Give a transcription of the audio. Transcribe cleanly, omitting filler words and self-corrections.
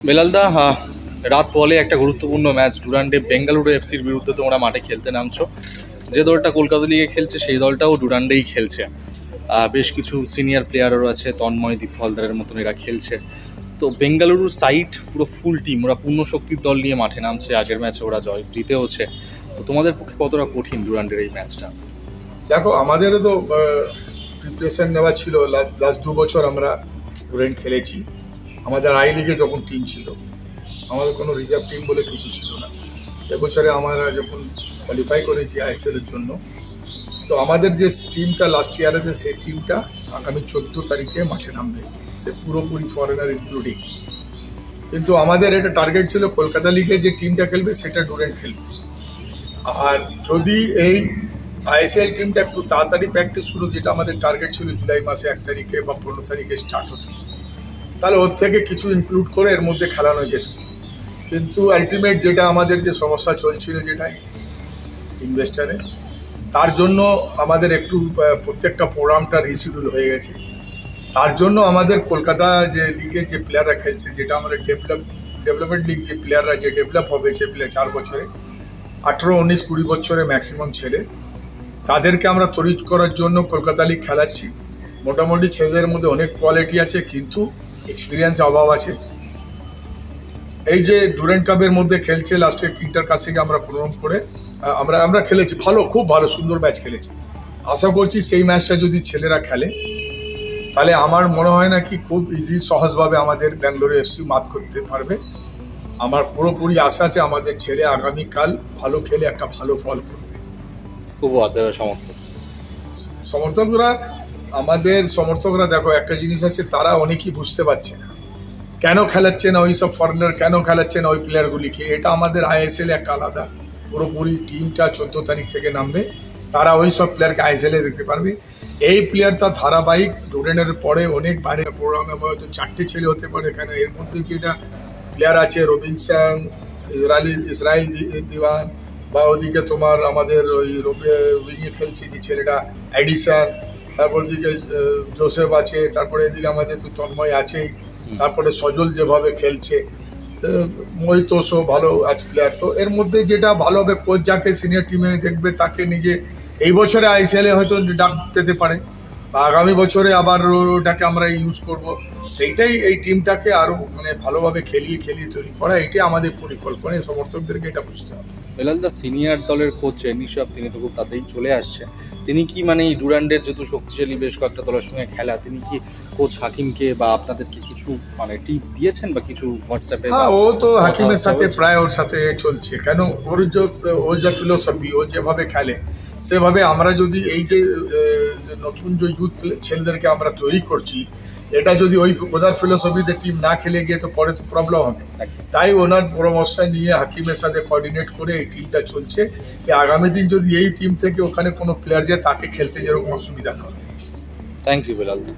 বেলালদা, রাত বলে একটা গুরুত্বপূর্ণ ম্যাচ ডুরান্ডে বেঙ্গালুরু এফসির বিরুদ্ধে তোমরা মাঠে খেলতে নামছো। যে দলটা কলকাতা লিগে খেলছে সেই দলটাও ডুরান্ডেই খেলছে। বেশ কিছু সিনিয়র প্লেয়ারও আছে, তন্ময়, দীপ হলদারের মতন এরা খেলছে। তো বেঙ্গালুরুর সাইড পুরো ফুল টিম, ওরা পূর্ণ শক্তির দল নিয়ে মাঠে নামছে। আগের ম্যাচে ওরা জিতেওছে। তো তোমাদের পক্ষে কতটা কঠিন ডুরান্ডের এই ম্যাচটা? দেখো, আমাদেরও তো প্রিপারেশন নেওয়া ছিল। লাস্ট 2 বছর আমরা ডুরান্ড খেলেছি। আমাদের আই লিগে যখন টিম ছিল, আমাদের কোনো রিজার্ভ টিম বলে কিছু ছিল না। এবছরে আমরা যখন কোয়ালিফাই করেছি আইএসএলের জন্য, তো আমাদের যে টিমটা লাস্ট ইয়ারেতে, সেই টিমটা আগামী 14 তারিখে মাঠে নামবে, সে পুরোপুরি ফরেনার ইনক্লুডিং। কিন্তু আমাদের এটা টার্গেট ছিল কলকাতা লিগে যে টিমটা খেলবে সেটা ডুরান্ড খেলবে। আর যদি এই আইএসএল টিমটা একটু তাড়াতাড়ি প্র্যাকটিস শুরু, যেটা আমাদের টার্গেট ছিল জুলাই মাসে 1 তারিখে বা 15 তারিখে স্টার্ট হতো, তাহলে ওর থেকে কিছু ইনক্লুড করে এর মধ্যে খেলানো যেত। কিন্তু আলটিমেট যেটা আমাদের যে সমস্যা চলছিল, যেটা ইনভেস্টারে, তার জন্য আমাদের একটু প্রত্যেকটা প্রোগ্রামটা রিশিডিউল হয়ে গেছে। তার জন্য আমাদের কলকাতা যে লিগে যে প্লেয়াররা খেলছে, যেটা আমাদের ডেভেলপমেন্ট লিগ, যে প্লেয়াররা যে ডেভেলপ হবে, সে প্লেয়ার 4 বছরে 18, 19, 20 বছরে ম্যাক্সিমাম ছেলে, তাদেরকে আমরা তৈরি করার জন্য কলকাতা লিগ খেলাচ্ছি। মোটামুটি ছেলেদের মধ্যে অনেক কোয়ালিটি আছে, কিন্তু এক্সপিরিয়েন্স অভাব আছে। এই যে ডুরান্ড কাপের মধ্যে খেলছে, লাস্টে ইন্টার কাছে আমরা কোনোরকম করে আমরা খেলেছি, খুব ভালো সুন্দর ম্যাচ খেলেছি। আশা করছি সেই ম্যাচটা যদি ছেলেরা খেলে, তাহলে আমার মনে হয় না কি খুব ইজি, সহজভাবে আমাদের ব্যাঙ্গালোর এফসি মাত করতে পারবে। আমার পুরোপুরি আশা আছে আমাদের ছেলে আগামীকাল ভালো খেলে একটা ভালো ফল করবে। খুব সমর্থকরা দেখো, একটা জিনিস আছে, তারা অনেকেই বুঝতে পারছে না কেন খেলাচ্ছে না ওই সব ফরেনার, কেন খেলাচ্ছে না ওই প্লেয়ারগুলিকে। এটা আমাদের আইএসএল একটা আলাদা পুরোপুরি টিমটা 14 তারিখ থেকে নামবে, তারা ওই সব প্লেয়ারকে আইএসএলে দেখতে পারবে। এই প্লেয়ারটা ধারাবাহিক ডুরান্ডের পরে অনেক বাইরে প্রোগ্রামে হয়তো 4টে ছেলে হতে পারে। এখানে এর মধ্যে যেটা প্লেয়ার আছে, রবিনসন, ইসরায়েল দিওয়ান, বা ওদিকে তোমার আমাদের ওই উইংয়ে খেলছে যে ছেলেটা এডিসন, তারপর দিকে জোসেফ আছে, তারপরে এদিকে আমাদের তো তন্ময় আছেই, তারপরে সজল যেভাবে খেলছে, মহিতোষও ভালো আছে প্লেয়ার। তো এর মধ্যে যেটা ভালো হবে, কোচ যাকে সিনিয়র টিমে দেখবে তাকে নিজে এই বছরে আইএসএলে হয়তো ডাক পেতে পারে, বা আগামী বছরে আবার ওটাকে আমরা ইউজ করব। সেইটাই এই টিমটাকে আরও ভালোভাবে খেলিয়ে তৈরি করা, এটাই আমাদের পরিকল্পনা। সমর্থকদেরকে এটা বুঝতে হবে। বেলালদা, সিনিয়র দলের কোচ নিশাব, তিনি তো খুব তাড়াতাড়ি চলে আসছে। তিনি কি এই ডুরান্ডের যেহেতু শক্তিশালী বেশ কয়েকটা দলের সঙ্গে খেলা, তিনি কি কোচ হাকিমকে বা আপনাদেরকে কিছু টিপস দিয়েছেন বা কিছু হোয়াটসঅ্যাপে? হ্যাঁ, ও তো হাকিমের সাথে প্রায় ওর সাথে চলছে। কেন, ওর যে ফিলোসফি, ও যেভাবে খেলে সেভাবে আমরা যদি এই যে নতুন যে ইউথ ছেলেদেরকে আমরা তৈরি করছি, এটা যদি ওনার ফিলোসফিতে টিম না খেলে গিয়ে তো পরে তো প্রবলেম হবে। তাই ওনার পরামর্শ নিয়ে হাকিমের সাথে কোঅর্ডিনেট করে এই টিমটা চলছে, যে আগামী দিন যদি এই টিম থেকে ওখানে কোনো প্লেয়ার যায়, তাকে খেলতে যেরকম অসুবিধা না হবে। Thank you বেলালদা।